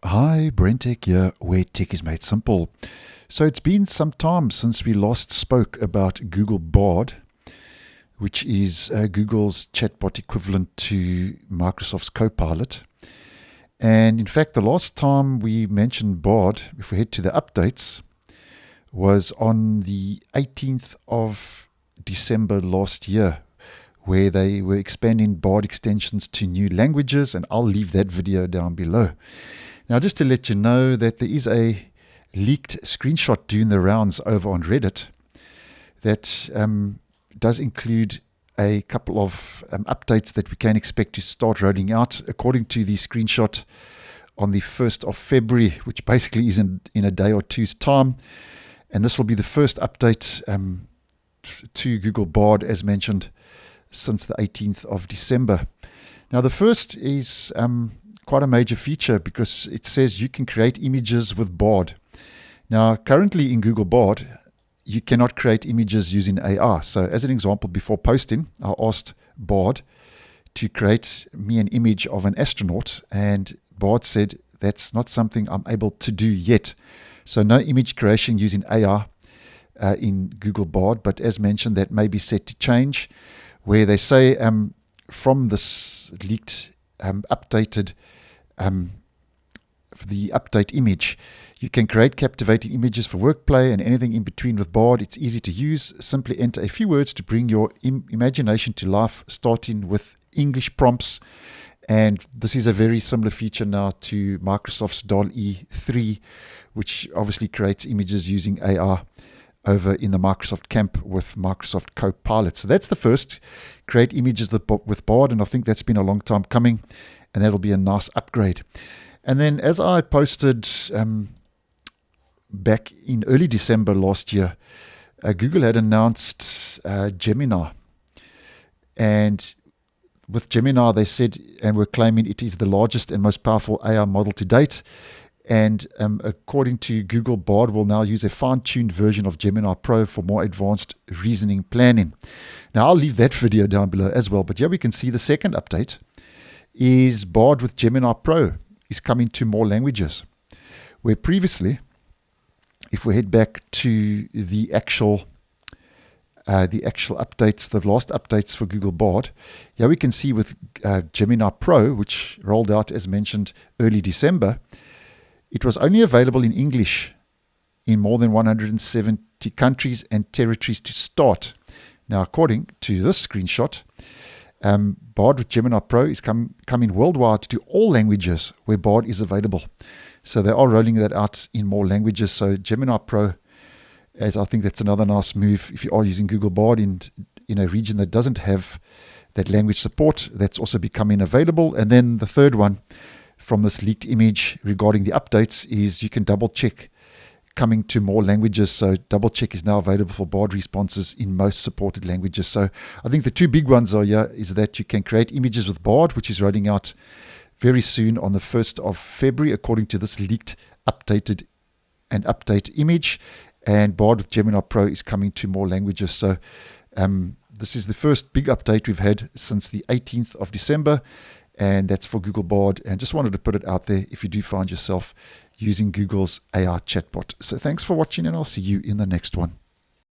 Hi, BrenTech here, where tech is made simple. So it's been some time since we last spoke about Google Bard, which is Google's chatbot equivalent to Microsoft's Copilot. And in fact, the last time we mentioned Bard, if we head to the updates, was on the 18th of December last year, where they were expanding Bard extensions to new languages, and I'll leave that video down below. Now, just to let you know that there is a leaked screenshot doing the rounds over on Reddit that does include a couple of updates that we can expect to start rolling out, according to the screenshot, on the 1st of February, which basically is in a day or two's time. And this will be the first update to Google Bard, as mentioned, since the 18th of December. Now, the first is quite a major feature because it says you can create images with Bard. Now, currently in Google Bard, you cannot create images using AI. So as an example, before posting, I asked Bard to create me an image of an astronaut, and Bard said that's not something I'm able to do yet. So no image creation using AI in Google Bard, but as mentioned, that may be set to change, where they say from this leaked updated the update image, you can create captivating images for workplay and anything in between with Bard. It's easy to use. Simply enter a few words to bring your imagination to life, starting with English prompts. And this is a very similar feature now to Microsoft's DALL-E 3, which obviously creates images using AI over in the Microsoft camp with Microsoft Copilot. So that's the first, create images with Bard, and I think that's been a long time coming, and that'll be a nice upgrade. And then, as I posted back in early December last year, Google had announced Gemini. And with Gemini, they said and were claiming it is the largest and most powerful AI model to date. And according to Google, Bard will now use a fine-tuned version of Gemini Pro for more advanced reasoning planning. Now, I'll leave that video down below as well. But here we can see the second update is Bard with Gemini Pro is coming to more languages, where previously, if we head back to the actual updates, the last updates for Google Bard, here we can see with Gemini Pro, which rolled out as mentioned early December, it was only available in English in more than 170 countries and territories to start. Now, according to this screenshot, Bard with Gemini Pro is coming worldwide to all languages where Bard is available. So they are rolling that out in more languages. So Gemini Pro, as I think that's another nice move if you are using Google Bard in a region that doesn't have that language support, that's also becoming available. And then the third one from this leaked image regarding the updates is you can double check coming to more languages. So double check is now available for Bard responses in most supported languages. So I think the two big ones are here is that you can create images with Bard, which is rolling out very soon on the 1st of February, according to this leaked updated and update image. And Bard with Gemini Pro is coming to more languages. So this is the first big update we've had since the 18th of December. And that's for Google Bard. And just wanted to put it out there if you do find yourself using Google's AI chatbot. So thanks for watching, and I'll see you in the next one.